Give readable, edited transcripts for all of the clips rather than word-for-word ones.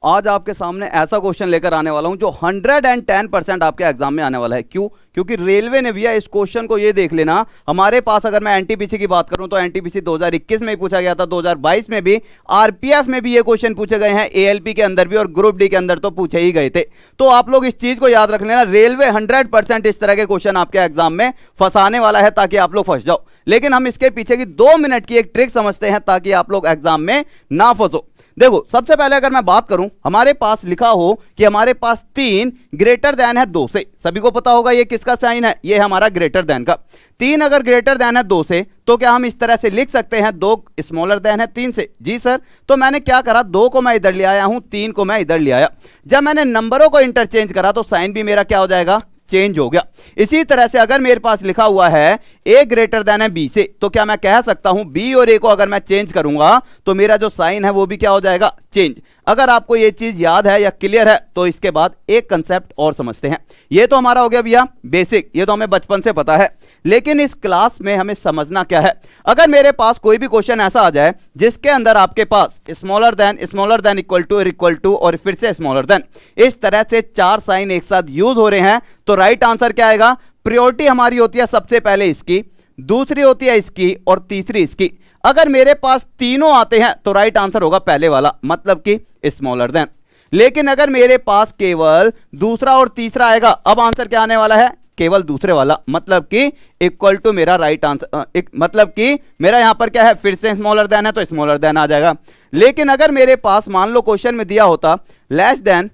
आज आपके सामने ऐसा क्वेश्चन लेकर आने वाला हूं जो 110% आपके एग्जाम में आने वाला है। क्यों? क्योंकि रेलवे ने भैया इस क्वेश्चन को ये देख लेना, हमारे पास अगर मैं एनटीपीसी की बात करूं तो एनटीपीसी 2021 में पूछा गया था, 2022 में भी, आरपीएफ में भी ये क्वेश्चन पूछे गए हैं, एएलपी के अंदर भी और ग्रुप डी के अंदर तो पूछे ही गए थे। तो आप लोग इस चीज को याद रख लेना, रेलवे 100% इस तरह के क्वेश्चन आपके एग्जाम में फंसाने वाला है ताकि आप लोग फंस जाओ। लेकिन हम इसके पीछे की 2 मिनट की एक ट्रिक समझते हैं ताकि आप लोग एग्जाम में ना फंसो। देखो, सबसे पहले अगर मैं बात करूं, हमारे पास लिखा हो कि हमारे पास 3 ग्रेटर देन है 2 से। सभी को पता होगा ये किसका साइन है, ये हमारा ग्रेटर देन का। 3 अगर ग्रेटर देन है 2 से तो क्या हम इस तरह से लिख सकते हैं 2 स्मॉलर देन है 3 से? जी सर। तो मैंने क्या करा, 2 को मैं इधर ले आया हूं, 3 को मैं इधर ले आया। जब मैंने नंबरों को इंटरचेंज करा तो साइन भी मेरा क्या हो जाएगा, चेंज हो गया। इसी तरह से अगर मेरे पास लिखा हुआ है ए ग्रेटर देन है बी से, तो क्या मैं कह सकता हूं बी और ए को अगर मैं चेंज करूंगा तो मेरा जो साइन है वो भी क्या हो जाएगा, चेंज। अगर आपको ये चीज याद है या क्लियर है तो इसके बाद एक कंसेप्ट और समझते हैं। ये तो हमारा हो गया भैया बेसिक, ये तो हमें बचपन से पता है। लेकिन इस क्लास में हमें समझना क्या है, अगर मेरे पास कोई भी क्वेश्चन ऐसा आ जाए जिसके अंदर आपके पास स्मॉलर देन इक्वल टू और फिर से स्मॉलर देन, इस तरह से 4 साइन एक साथ यूज हो रहे हैं, तो राइट आंसर क्या आएगा? प्रायोरिटी हमारी होती है सबसे पहले इसकी, दूसरी होती है इसकी और तीसरी इसकी। अगर मेरे पास तीनों आते हैं तो राइट आंसर होगा पहले वाला, मतलब कि स्मॉलर देन। लेकिन अगर मेरे पास केवल दूसरा और तीसरा आएगा, अब आंसर क्या आने वाला है? केवल दूसरे वाला, मतलब कि इक्वल टू मेरा राइट आंसर, मतलब कि मेरा यहां पर क्या है, फिर से स्मॉलर देन है तो स्मॉलर देन आ जाएगा। लेकिन अगर मेरे पास मान लो क्वेश्चन में दिया होता लेस देन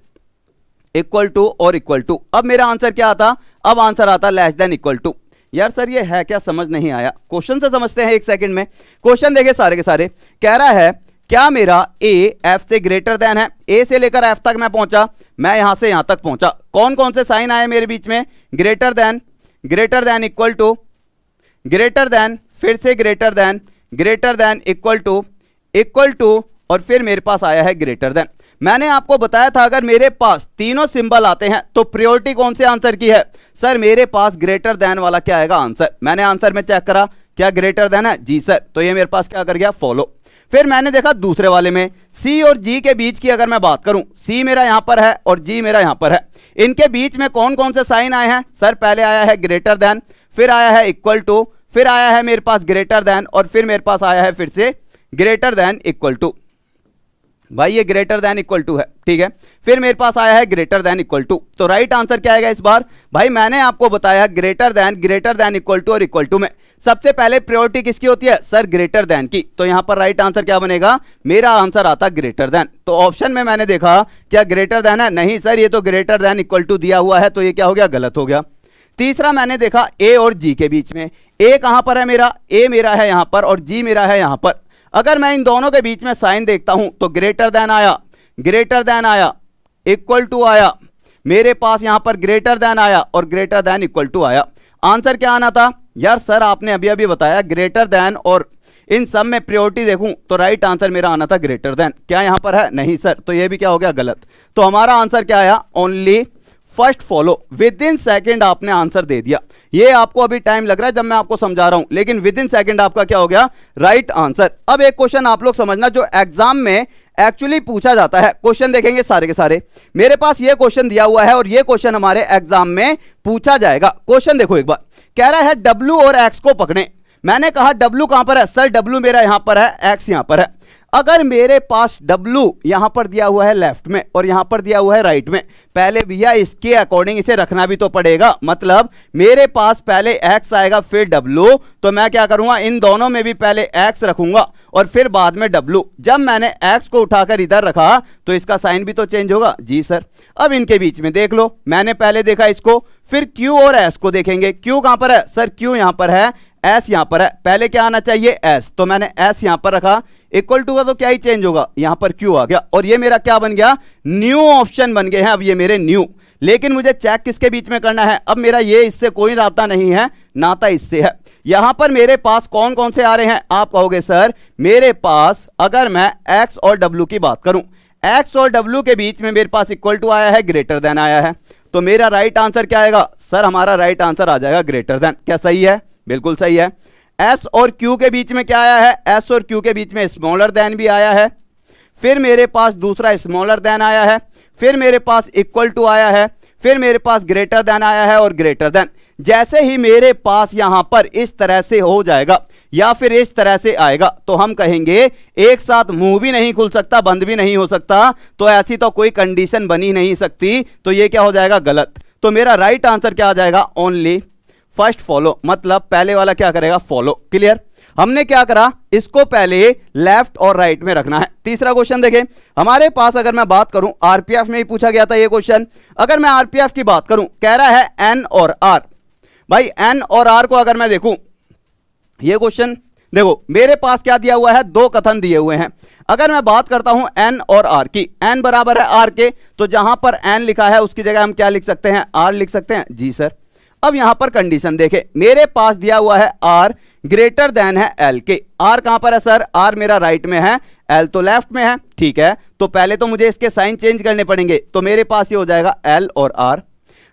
इक्वल टू और इक्वल टू, अब मेरा आंसर क्या आता? अब आंसर आता लेस देन इक्वल टू। यार सर ये है क्या, समझ नहीं आया। क्वेश्चन से समझते हैं एक सेकंड में। क्वेश्चन देखिए सारे के सारे, कह रहा है क्या मेरा ए एफ से ग्रेटर देन है? ए से लेकर एफ तक मैं पहुंचा, मैं यहां से यहां तक पहुंचा। कौन कौन से साइन आए मेरे बीच में? ग्रेटर देन इक्वल देन, फिर से ग्रेटर देन इक्वल टू और फिर मेरे पास आया है ग्रेटर देन। मैंने आपको बताया था अगर मेरे पास तीनों सिंबल आते हैं तो प्रायोरिटी कौन से आंसर की है? सर मेरे पास ग्रेटर देन वाला क्या आएगा आंसर। मैंने आंसर में चेक करा, क्या ग्रेटर देन है? जी सर। तो ये मेरे पास क्या कर गया, फॉलो। फिर मैंने देखा दूसरे वाले में सी और जी के बीच की अगर मैं बात करूं, सी मेरा यहां पर है और जी मेरा यहां पर है, इनके बीच में कौन कौन से साइन आए हैं? सर पहले आया है ग्रेटर देन, फिर आया है इक्वल टू, फिर आया है मेरे पास ग्रेटर देन और फिर मेरे पास आया है फिर से ग्रेटर देन इक्वल टू। भाई ये ग्रेटर देन इक्वल टू है, ठीक है। फिर मेरे पास आया है ग्रेटर देन इक्वल टू। तो राइट आंसर क्या आएगा इस बार? भाई मैंने आपको बताया ग्रेटर देन इक्वल टू और इक्वल टू में सबसे पहले प्रायोरिटी किसकी होती है? सर ग्रेटर देन की। तो यहां पर राइट आंसर क्या बनेगा? मेरा आंसर आता ग्रेटर देन। तो ऑप्शन में मैंने देखा क्या ग्रेटर देन है? नहीं सर, ये तो ग्रेटर देन इक्वल टू दिया हुआ है, तो ये क्या हो गया, गलत हो गया। तीसरा मैंने देखा ए और जी के बीच में, ए कहां पर है मेरा? ए मेरा है यहां पर और जी मेरा है यहां पर। अगर मैं इन दोनों के बीच में साइन देखता हूं तो ग्रेटर देन आया, इक्वल टू आया, मेरे पास यहां पर ग्रेटर देन आया और ग्रेटर देन इक्वल टू आया। आंसर क्या आना था? यार सर आपने अभी अभी बताया ग्रेटर देन और इन सब में प्रायोरिटी देखूं तो राइट आंसर मेरा आना था ग्रेटर देन। क्या यहां पर है? नहीं सर। तो ये भी क्या हो गया, गलत। तो हमारा आंसर क्या आया? Only first follow. With in second आपने आंसर दे दिया। ये आपको अभी टाइम लग रहा है जब मैं आपको समझा रहा हूं, लेकिन विद इन सेकेंड आपका क्या हो गया, राइट आंसर। अब एक क्वेश्चन आप लोग समझना जो एग्जाम में एक्चुअली पूछा जाता है। क्वेश्चन देखेंगे सारे के सारे, मेरे पास ये क्वेश्चन दिया हुआ है और ये क्वेश्चन हमारे एग्जाम में पूछा जाएगा। क्वेश्चन देखो एक बार, कह रहा है डब्ल्यू और एक्स को पकड़े। मैंने कहा डब्ल्यू कहां पर है? सर डब्ल्यू मेरा यहां पर है, एक्स यहां पर है। अगर मेरे पास डब्ल्यू यहां पर दिया हुआ है लेफ्ट में और यहां पर दिया हुआ है राइट में, पहले भैया इसके अकॉर्डिंग इसे रखना भी तो पड़ेगा। मतलब मेरे पास पहले एक्स आएगा फिर डब्ल्यू, तो मैं क्या करूंगा, इन दोनों में भी पहले एक्स रखूंगा और फिर बाद में डब्ल्यू। जब मैंने एक्स को उठाकर इधर रखा तो इसका साइन भी तो चेंज होगा। जी सर। अब इनके बीच में देख लो, मैंने पहले देखा इसको, फिर क्यू और एस को देखेंगे। क्यू कहां पर है? सर क्यू यहां पर है, एस यहां पर है। पहले क्या आना चाहिए? एस। तो मैंने एस यहां पर रखा, इक्वल टू का तो क्या ही चेंज होगा, यहां पर क्यू आ गया और ये मेरा क्या बन गया, न्यू ऑप्शन बन गए हैं। अब ये मेरे न्यू, लेकिन मुझे चेक किसके बीच में करना है? अब मेरा ये इससे कोई नाता नहीं है, नाता इससे है। यहां पर मेरे पास कौन कौन से आ रहे हैं? आप कहोगे सर मेरे पास अगर मैं एक्स और डब्ल्यू की बात करूं, एक्स और डब्ल्यू के बीच में मेरे पास इक्वल टू आया है, ग्रेटर देन आया है, तो मेरा राइट आंसर क्या आएगा? सर हमारा राइट आंसर आ जाएगा ग्रेटर देन। क्या सही है? बिल्कुल सही है। एस और क्यू के बीच में क्या आया है? एस और क्यू के बीच में स्मॉलर देन भी आया है। फिर मेरे पास दूसरा स्मॉलर देन आया है, फिर मेरे पास इक्वल टू आया है, फिर मेरे पास ग्रेटर देन आया है और ग्रेटर देन। जैसे ही मेरे पास यहां पर इस तरह से हो जाएगा या फिर इस तरह से आएगा तो हम कहेंगे एक साथ मुंह भी नहीं खुल सकता, बंद भी नहीं हो सकता, तो ऐसी तो कोई कंडीशन बनी नहीं सकती, तो ये क्या हो जाएगा, गलत। तो मेरा राइट आंसर क्या आ जाएगा, ओनली फर्स्ट फॉलो, मतलब पहले वाला क्या करेगा, फॉलो। क्लियर। हमने क्या करा, इसको पहले लेफ्ट और राइट में रखना है। तीसरा क्वेश्चन देखें, हमारे पास अगर मैं बात करूं, आरपीएफ में ही पूछा गया था ये क्वेश्चन। अगर मैं आरपीएफ की बात करूं, कह रहा है एन और आर। भाई एन और आर को अगर मैं देखूं, ये क्वेश्चन देखो मेरे पास क्या दिया हुआ है, दो कथन दिए हुए हैं। अगर मैं बात करता हूं एन और आर की, एन बराबर है आर के, तो जहां पर एन लिखा है उसकी जगह हम क्या लिख सकते हैं, आर लिख सकते हैं। जी सर। अब यहां पर कंडीशन देखें, मेरे पास दिया हुआ है आर ग्रेटर देन है एल के। आर कहां पर है सर, आर मेरा राइट में है, एल तो लेफ्ट में है। ठीक है, तो पहले तो मुझे इसके साइन चेंज करने पड़ेंगे, तो मेरे पास ये हो जाएगा एल और आर।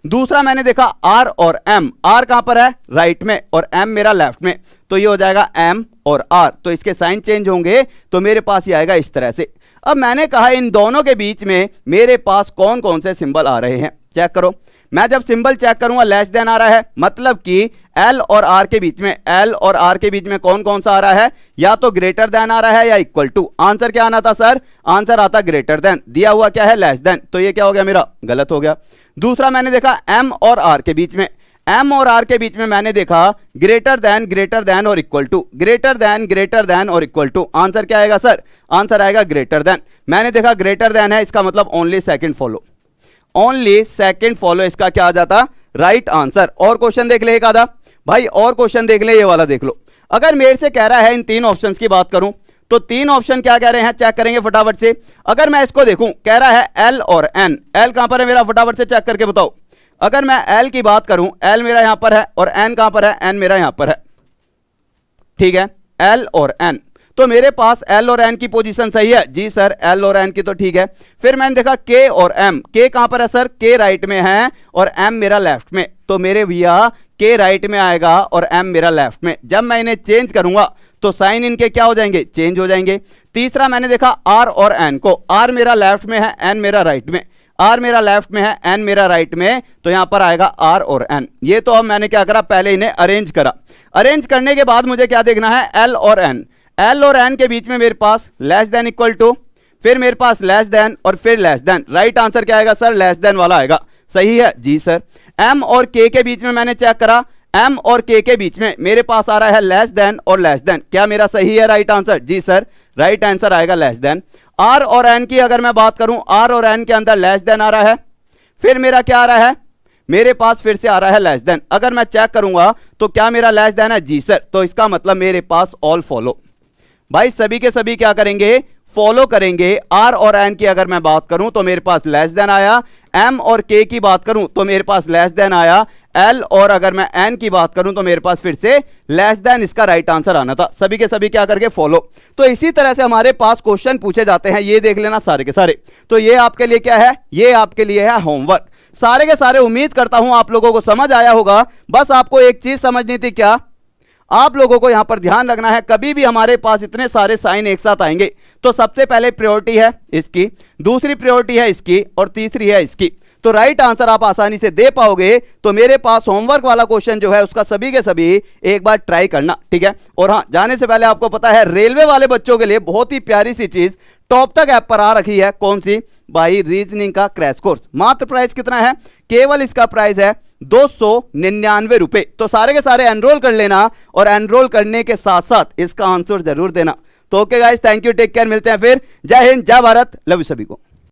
दूसरा मैंने देखा आर और एम, आर कहां पर है, राइट में, और एम मेरा लेफ्ट में, तो ये हो जाएगा एम और आर। तो इसके साइन चेंज होंगे, तो मेरे पास ये आएगा इस तरह से। अब मैंने कहा इन दोनों के बीच में मेरे पास कौन कौन से सिंबल आ रहे हैं, चेक करो। मैं जब सिंबल चेक करूंगा लेस देन आ रहा है, मतलब कि एल और आर के बीच में, एल और आर के बीच में कौन कौन सा आ रहा है, या तो ग्रेटर देन आ रहा है या इक्वल टू। आंसर क्या आना था सर, आंसर आता ग्रेटर देन, दिया हुआ क्या है लेस देन, तो ये क्या हो गया मेरा, गलत हो गया। दूसरा मैंने देखा एम और आर के बीच में, एम और आर के बीच में मैंने देखा ग्रेटर देन और इक्वल टू, ग्रेटर देन और इक्वल टू। आंसर क्या आएगा सर, आंसर आएगा ग्रेटर देन। मैंने देखा ग्रेटर देन है, इसका मतलब only second follow, only second follow इसका क्या आ जाता, राइट आंसर। और क्वेश्चन देख ले एक आधा भाई, और क्वेश्चन देख ले, ये वाला देख लो। अगर मेरे से कह रहा है इन तीन ऑप्शंस की बात करूं, तो तीन ऑप्शन क्या कह रहे हैं, चेक करेंगे फटाफट से। अगर मैं इसको देखूं, कह रहा है एल और एन, एल कहां पर है मेरा, फटाफट से चेक करके बताओ। अगर मैं एल की बात करूं, एल मेरा यहां पर है, और एन कहां पर है, एन मेरा यहां पर है। ठीक है, एल और एन, तो मेरे पास एल और एन की पोजीशन सही है। जी सर, एल और एन की तो ठीक है। फिर मैंने देखा के और एम, के कहां पर है सर, के राइट में है और एम मेरा लेफ्ट में, तो मेरे भैया के राइट में आएगा और एम मेरा लेफ्ट में। जब मैं इन्हें चेंज करूंगा तो साइन इनके क्या हो जाएंगे, चेंज हो जाएंगे। तीसरा मैंने देखा आर और एन को, आर मेरा लेफ्ट में है, एन मेरा राइट में, आर मेरा लेफ्ट में है, एन मेरा राइट में, तो यहां पर आएगा आर और एन। ये तो अब मैंने क्या करा, पहले इन्हें अरेंज करा। अरेंज करने के बाद मुझे क्या देखना है, एल और एन, एल और एन के बीच में मेरे पास लेस देन इक्वल टू, फिर मेरे पास लेस देन और फिर लेस देन। राइट आंसर क्या आएगा सर, लेस देन वाला आएगा। सही है जी सर। एम और के के बीच में मैंने चेक करा, एम और के बीच में मेरे पास आ रहा है लेस देन और लेस देन, क्या मेरा सही है राइट आंसर, जी सर, राइट आंसर आएगा लेस देन। आर और एन की अगर मैं बात करूं, आर और एन के अंदर लेस देन आ रहा है, फिर मेरा क्या आ रहा है, मेरे पास फिर से आ रहा है लेस देन। अगर मैं चेक करूंगा तो क्या मेरा लेस देन है, जी सर, तो इसका मतलब मेरे पास ऑल फॉलो। भाई सभी के सभी क्या करेंगे, फॉलो करेंगे। आर और एन की अगर मैं बात करूं तो मेरे पास लेस देन आया, एम और के की बात करूं तो मेरे पास लेस देन आया, एल और अगर मैं एन की बात करूं तो मेरे पास फिर से लेस देन इसका राइट आंसर आना था। सभी के सभी क्या करके फॉलो। तो इसी तरह से हमारे पास क्वेश्चन पूछे जाते हैं, ये देख लेना सारे के सारे। तो ये आपके लिए क्या है, ये आपके लिए है होमवर्क सारे के सारे। उम्मीद करता हूं आप लोगों को समझ आया होगा। बस आपको एक चीज समझनी थी, क्या आप लोगों को यहां पर ध्यान रखना है, कभी भी हमारे पास इतने सारे साइन एक साथ आएंगे तो सबसे पहले प्रायोरिटी है इसकी, दूसरी प्रायोरिटी है इसकी और तीसरी है इसकी। तो राइट आंसर आप आसानी से दे पाओगे। तो मेरे पास होमवर्क वाला क्वेश्चन जो है उसका सभी के सभी एक बार ट्राई करना, ठीक है। और हाँ, जाने से पहले आपको पता है रेलवे वाले बच्चों के लिए बहुत ही प्यारी सी चीज टॉप तक ऐप पर आ रखी है। कौन सी भाई, रीजनिंग का क्रैश कोर्स। मात्र प्राइस कितना है, केवल इसका प्राइस है 299 रुपए। तो सारे के सारे एनरोल कर लेना और एनरोल करने के साथ साथ इसका आंसर जरूर देना। तो okay guys, thank you, take care, मिलते हैं फिर। जय हिंद, जय भारत, लव यू सभी को।